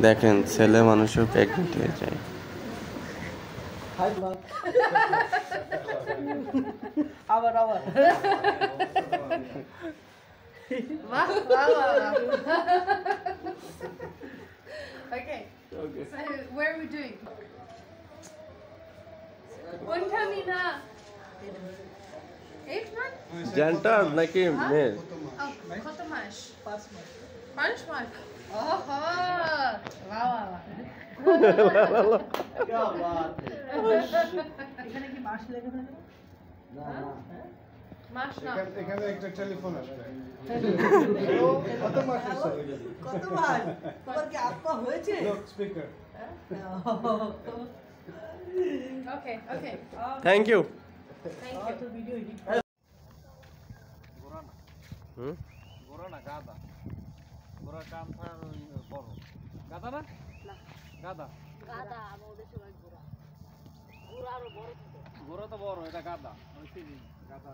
দেখেন ছেলে মানুষও প্রেগনেন্ট হয়ে যায়। আবার আবার Wow, wow, wow. Okay. Okay. So, where are we doing? Untamina. 8 months? জেন্টার নাকি মেয়ে? Oh, কত মাস? 5 মাস 5 মাস? Oh, wow, wow. এখানে কি মাস লেগে থাকে মাস না। এখানে একটা টেলিফোন আসবে। কত মাস তোমার কি আপা হয়েছে লোক speaker. Okay, okay. Thank you. Thank you. তো ভিডিও এডিট হুম গোরা না গাদা গোরা কান্থার ওই বড় গাদা না গাদা গাদা আমাদের সবাই ঘোরা ঘোরা আরো বড় ছিল গোরা তো বড় এটা গাদা ওই গাদা